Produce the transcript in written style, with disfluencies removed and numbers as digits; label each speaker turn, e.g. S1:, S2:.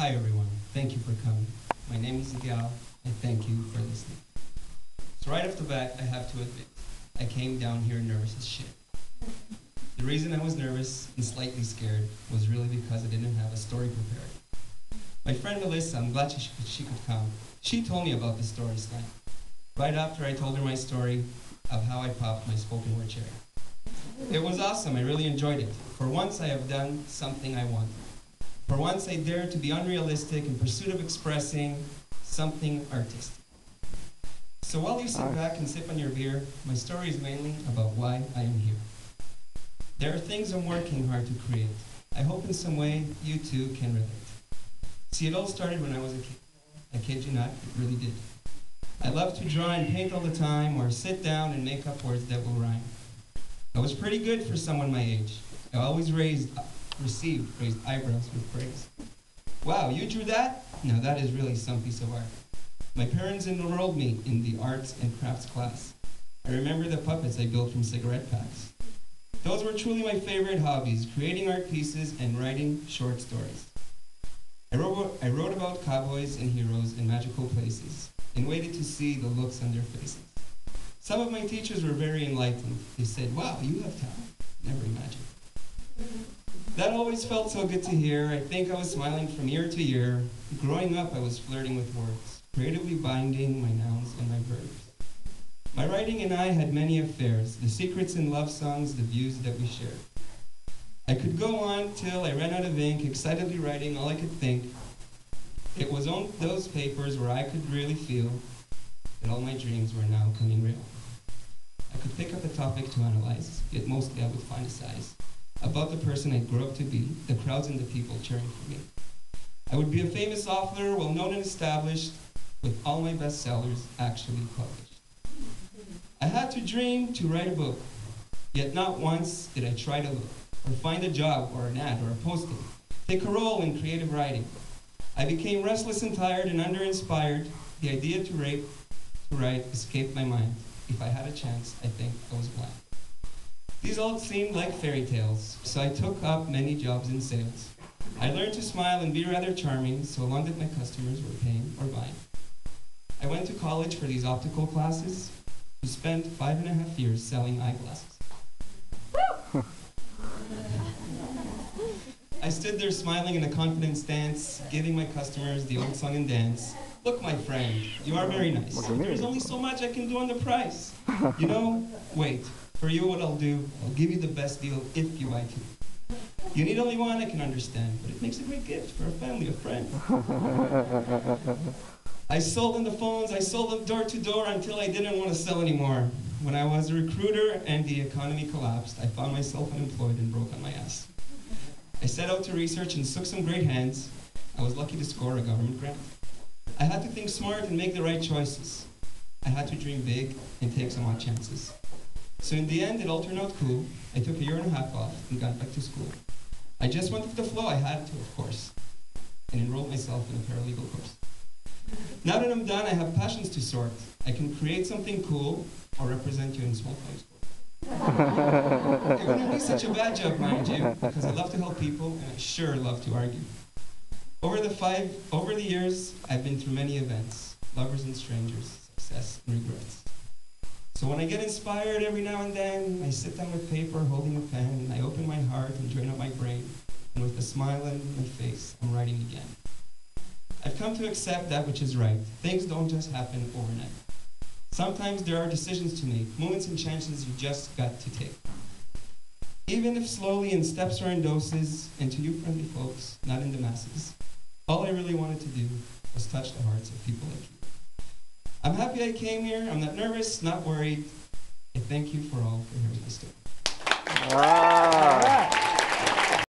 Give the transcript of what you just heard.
S1: Hi everyone, thank you for coming. My name is Yigal, and thank you for listening. So right off the bat, I have to admit, I came down here nervous as shit. The reason I was nervous and slightly scared was really because I didn't have a story prepared. My friend Melissa, I'm glad she could come. She told me about the story slam. Right after I told her my story of how I popped my spoken word cherry. It was awesome, I really enjoyed it. For once I have done something I wanted. For once I dared to be unrealistic in pursuit of expressing something artistic. So while you sit back and sip on your beer, my story is mainly about why I am here. There are things I'm working hard to create. I hope in some way you too can relate. See, it all started when I was a kid. I kid you not, it really did. I loved to draw and paint all the time, or sit down and make up words that will rhyme. I was pretty good for someone my age. I always received raised eyebrows with praise. Wow, you drew that? Now that is really some piece of art. My parents enrolled me in the arts and crafts class. I remember the puppets I built from cigarette packs. Those were truly my favorite hobbies, creating art pieces and writing short stories. I wrote about cowboys and heroes in magical places and waited to see the looks on their faces. Some of my teachers were very enlightened. They said, wow, you have talent. Never imagined. That always felt so good to hear. I think I was smiling from year to year. Growing up, I was flirting with words, creatively binding my nouns and my verbs. My writing and I had many affairs, the secrets in love songs, the views that we shared. I could go on till I ran out of ink, excitedly writing all I could think. It was on those papers where I could really feel that all my dreams were now coming real. I could pick up a topic to analyze, yet mostly I would fantasize about the person I grew up to be, the crowds and the people cheering for me. I would be a famous author, well known and established, with all my bestsellers actually published. I had to dream to write a book, yet not once did I try to look, or find a job, or an ad, or a posting, take a role in creative writing. I became restless and tired and under-inspired. The idea to write escaped my mind. If I had a chance, I think I was blind. These all seemed like fairy tales, so I took up many jobs in sales. I learned to smile and be rather charming, so long that my customers were paying or buying. I went to college for these optical classes, to spend 5.5 years selling eyeglasses. I stood there smiling in a confident stance, giving my customers the old song and dance. Look, my friend, you are very nice. There's only so much I can do on the price. You know, wait. For you, what I'll do, I'll give you the best deal if you buy two. You need only one, I can understand, but it makes a great gift for a family of friends. I sold on the phones, I sold them door to door until I didn't want to sell anymore. When I was a recruiter and the economy collapsed, I found myself unemployed and broke on my ass. I set out to research and took some great hands. I was lucky to score a government grant. I had to think smart and make the right choices. I had to dream big and take some odd chances. So in the end, it all turned out cool. I took 1.5 years off and got back to school. I just went with the flow, I had to, of course, and enrolled myself in a paralegal course. Now that I'm done, I have passions to sort. I can create something cool or represent you in small claims court. It wouldn't be such a bad job, mind you, because I love to help people and I sure love to argue. Over the years, I've been through many events, lovers and strangers, success and regrets. So when I get inspired every now and then, I sit down with paper, holding a pen, and I open my heart and drain out my brain, and with a smile on my face, I'm writing again. I've come to accept that which is right. Things don't just happen overnight. Sometimes there are decisions to make, moments and chances you just got to take. Even if slowly and steps are in doses, and to you friendly folks, not in the masses, all I really wanted to do was touch the hearts of people like you. I'm happy I came here. I'm not nervous, not worried. I thank you for all for hearing my story.
S2: Wow.